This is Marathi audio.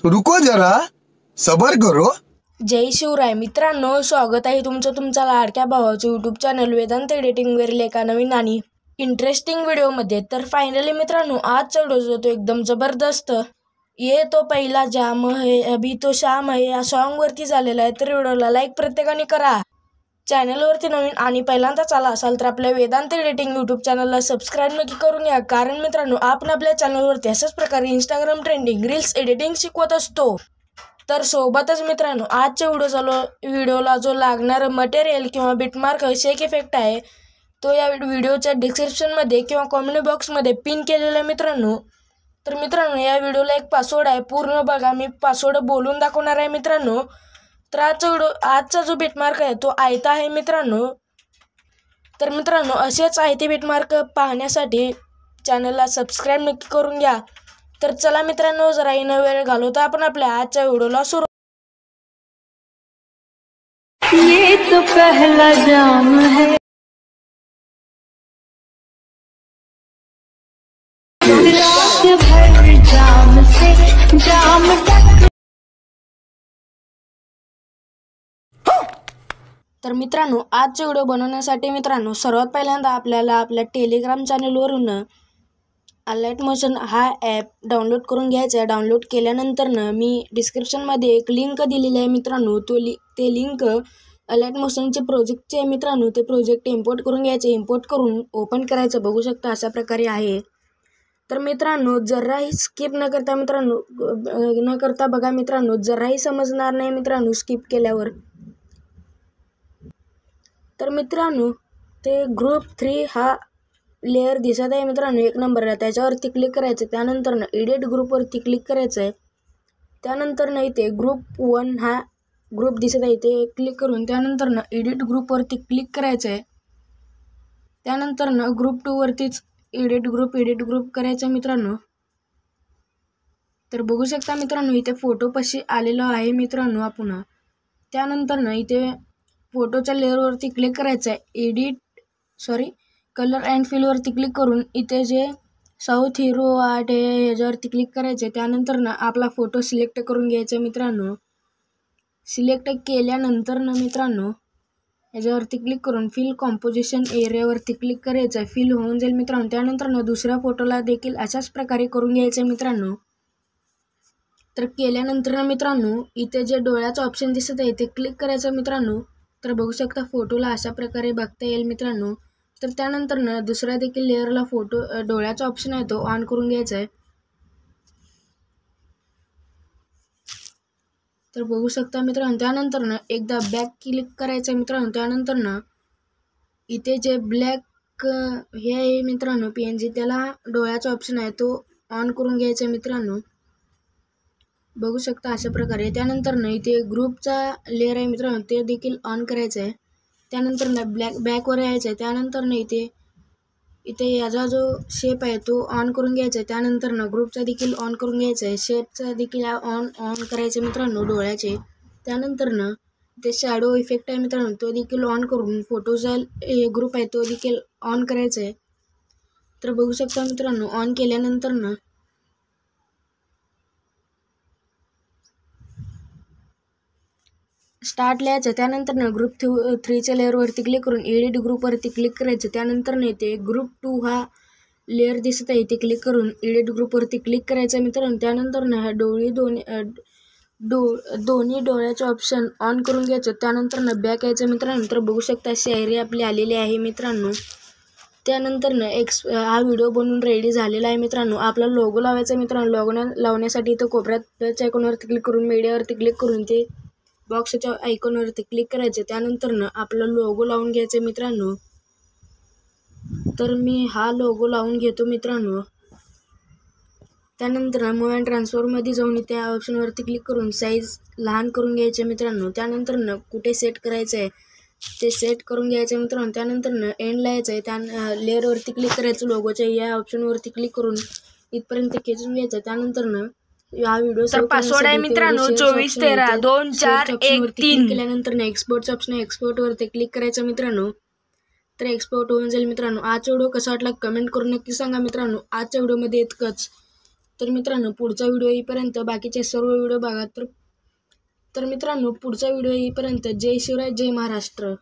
रुको जरा सबर करो। जय शिवराय मित्रांनो, स्वागत आहे तुमच्या लाडक्या भावाचं यूट्यूब चॅनल वेदांत एडिटिंगवरील एका नवीन आणि इंटरेस्टिंग व्हिडिओमध्ये। तर फायनली मित्रांनो, आजचा व्हिडिओ जो एकदम जबरदस्त ये तो पहिला जाम है अभी तो शाम है या सॉन्गवरती झालेला आहे। तर व्हिडिओला लाईक प्रत्येकाने करा। चॅनलवरती नवीन आणि पहिल्यांदाच आला असाल तर आपल्या वेदांत एडिटिंग यूट्यूब चॅनलला सबस्क्राईब नक्की करून घ्या, कारण मित्रांनो आपण आपल्या चॅनलवरती अशाच प्रकारे इंस्टाग्राम ट्रेंडिंग रील्स एडिटिंग शिकवत असतो। तर सोबतच मित्रांनो, आजच्या व्हिडिओला जो लागणारं मटेरियल किंवा बिटमार्क शेक इफेक्ट आहे तो या व्हिडिओच्या डिस्क्रिप्शनमध्ये किंवा कमेंट बॉक्समध्ये पिन केलेला आहे मित्रांनो। तर मित्रांनो, या व्हिडिओला एक पासवर्ड आहे, पूर्ण बघा, मी पासवर्ड बोलून दाखवणार आहे मित्रांनो। तर आजचा जो बिटमार्क आहे तो आयता आहे मित्रांनो। तर मित्रांनो, असेच आयते बिटमार्क पाहण्यासाठी चॅनलला सबस्क्राईब नक्की करून घ्या। तर चला मित्रांनो, जरा न वेळ घालवता आपण आपल्या आजच्या व्हिडिओला सुरू। ये तो पहला जाम है, रात भर जाम से जाम तक। तर मित्रांनो, आजचा व्हिडिओ बनवण्यासाठी मित्रांनो सर्वात पहिल्यांदा आपल्याला आपल्या टेलिग्राम चॅनलवरून अलाइट मोशन हा ॲप डाउनलोड करून घ्यायचा आहे। डाउनलोड केल्यानंतर मी डिस्क्रिप्शनमध्ये एक लिंक दिलेली आहे मित्रांनो। ते लिंक अलाइट मोशनचे प्रोजेक्टचे आहे मित्रांनो। ते प्रोजेक्ट इम्पोर्ट करून घ्यायचे, इम्पोर्ट करून ओपन करायचं, बघू शकता अशा प्रकारे आहे। तर मित्रांनो, जराही स्किप न करता बघा मित्रांनो, जराही समजणार नाही मित्रांनो स्किप केल्यावर। तर मित्रांनो, ते ग्रुप 3 हा लेअर दिसत आहे मित्रांनो, एक नंबरला, त्याच्यावरती क्लिक करायचं। त्यानंतर एडिट ग्रुपवरती क्लिक करायचं आहे। त्यानंतर इथे ग्रुप 1 हा ग्रुप दिसत आहे, ते क्लिक करून त्यानंतर एडिट ग्रुपवरती क्लिक करायचं आहे। त्यानंतर ग्रुप 2 वरतीच एडिट ग्रुप करायचं मित्रांनो। तर बघू शकता मित्रांनो, इथे फोटो पाशी आलेलो आहे मित्रांनो आपण। त्यानंतर इथे फोटोच्या लेअरवरती क्लिक करायचं आहे। कलर अँड फिलवरती क्लिक करून इथे जे साऊथ हिरो आर्ट आहे ह्याच्यावरती क्लिक करायचं आहे। त्यानंतर आपला फोटो सिलेक्ट करून घ्यायचा मित्रांनो। सिलेक्ट केल्यानंतर मित्रांनो ह्याच्यावरती क्लिक करून फिल कॉम्पोजिशन एरियावरती क्लिक करायचं आहे, फिल होऊन जाईल मित्रांनो। त्यानंतर दुसऱ्या फोटोला देखील अशाच प्रकारे करून घ्यायचं आहे मित्रांनो। तर केल्यानंतर मित्रांनो इथे जे डोळ्याचं ऑप्शन दिसत आहे ते क्लिक करायचं मित्रांनो। तर बघू शकता फोटोला अशा प्रकारे बघता येईल मित्रांनो। तर त्यानंतर दुसऱ्या देखील लेअरला डोळ्याचा ऑप्शन आहे तो ऑन करून घ्यायचा आहे। तर बघू शकता मित्रांनो, त्यानंतर एकदा बॅक क्लिक करायचं आहे मित्रांनो। त्यानंतर इथे जे ब्लॅक हे आहे मित्रांनो PNG, त्याला डोळ्याचा ऑप्शन आहे तो ऑन करून घ्यायचा आहे मित्रांनो, बघू शकता अशा प्रकारे। त्यानंतर इथे ग्रुपचा लेअर आहे मित्रांनो, ते देखील ऑन करायचं आहे। त्यानंतर बॅकवर यायचं आहे। त्यानंतर इथे याचा जो शेप आहे तो ऑन करून घ्यायचा आहे। त्यानंतर ग्रुपचा देखील ऑन करून घ्यायचा आहे, शेपचा देखील ऑन करायचं मित्रांनो डोळ्याचे। त्यानंतर ते शॅडो इफेक्ट आहे मित्रांनो, तो देखील ऑन करून फोटोचा ग्रुप आहे तो देखील ऑन करायचा आहे। तर बघू शकता मित्रांनो, ऑन केल्यानंतर स्टार्ट लिहायचं। त्यानंतर ग्रुप 3च्या लेअरवरती क्लिक करून एडिट ग्रुपवरती क्लिक करायचं। त्यानंतर इथे ग्रुप 2 हा लेअर दिसत आहे, इथे क्लिक करून एडिट ग्रुपवरती क्लिक करायचं मित्रांनो। त्यानंतर दोन्ही डोळ्याचे ऑप्शन ऑन करून घ्यायचं। त्यानंतर बॅक यायचं मित्रांनो। तर बघू शकता शायरी आपली आलेली आहे मित्रांनो। त्यानंतर हा व्हिडिओ बनवून रेडी झालेला आहे मित्रांनो। आपला लोगो लावायचा मित्रांनो। लोगो लावण्यासाठी इथं कोपऱ्यात प्लसच्या आयकॉनवरती क्लिक करून मीडियावरती क्लिक करून ते बॉक्सच्या आयकॉनवरती क्लिक करायचं। त्यानंतर आपला लोगो लावून घ्यायचं मित्रांनो। तर मी हा लोगो लावून घेतो मित्रांनो। त्यानंतर मूव्ह अँड ट्रान्सफॉर्ममध्ये जाऊन त्या ऑप्शनवरती क्लिक करून साईज लहान करून घ्यायचे मित्रांनो। त्यानंतर कुठे सेट करायचं आहे ते सेट करून घ्यायचं मित्रांनो। त्यानंतर एंडला यायचं आहे, त्या लेअरवरती क्लिक करायचं, लोगोच्या या ऑप्शनवरती क्लिक करून इथपर्यंत खेचून घ्यायचं। त्यानंतर हा व्हिडिओ पासवर्ड आहे मित्रांनो 2413241413 केल्यानंतर एक्सपोर्टचं ऑप्शन आहे, एक्सपोर्टवरती क्लिक करायचं मित्रांनो। तर एक्सपोर्ट होऊन जाईल मित्रांनो। आजचा व्हिडिओ कसा वाटला कमेंट करून नक्की सांगा मित्रांनो। आजच्या व्हिडिओमध्ये इतकंच। तर मित्रांनो पुढचा व्हिडिओ येईपर्यंत बाकीचे सर्व व्हिडिओ बघा. तर मित्रांनो पुढचा व्हिडिओ येईपर्यंत जय शिवराय, जय महाराष्ट्र.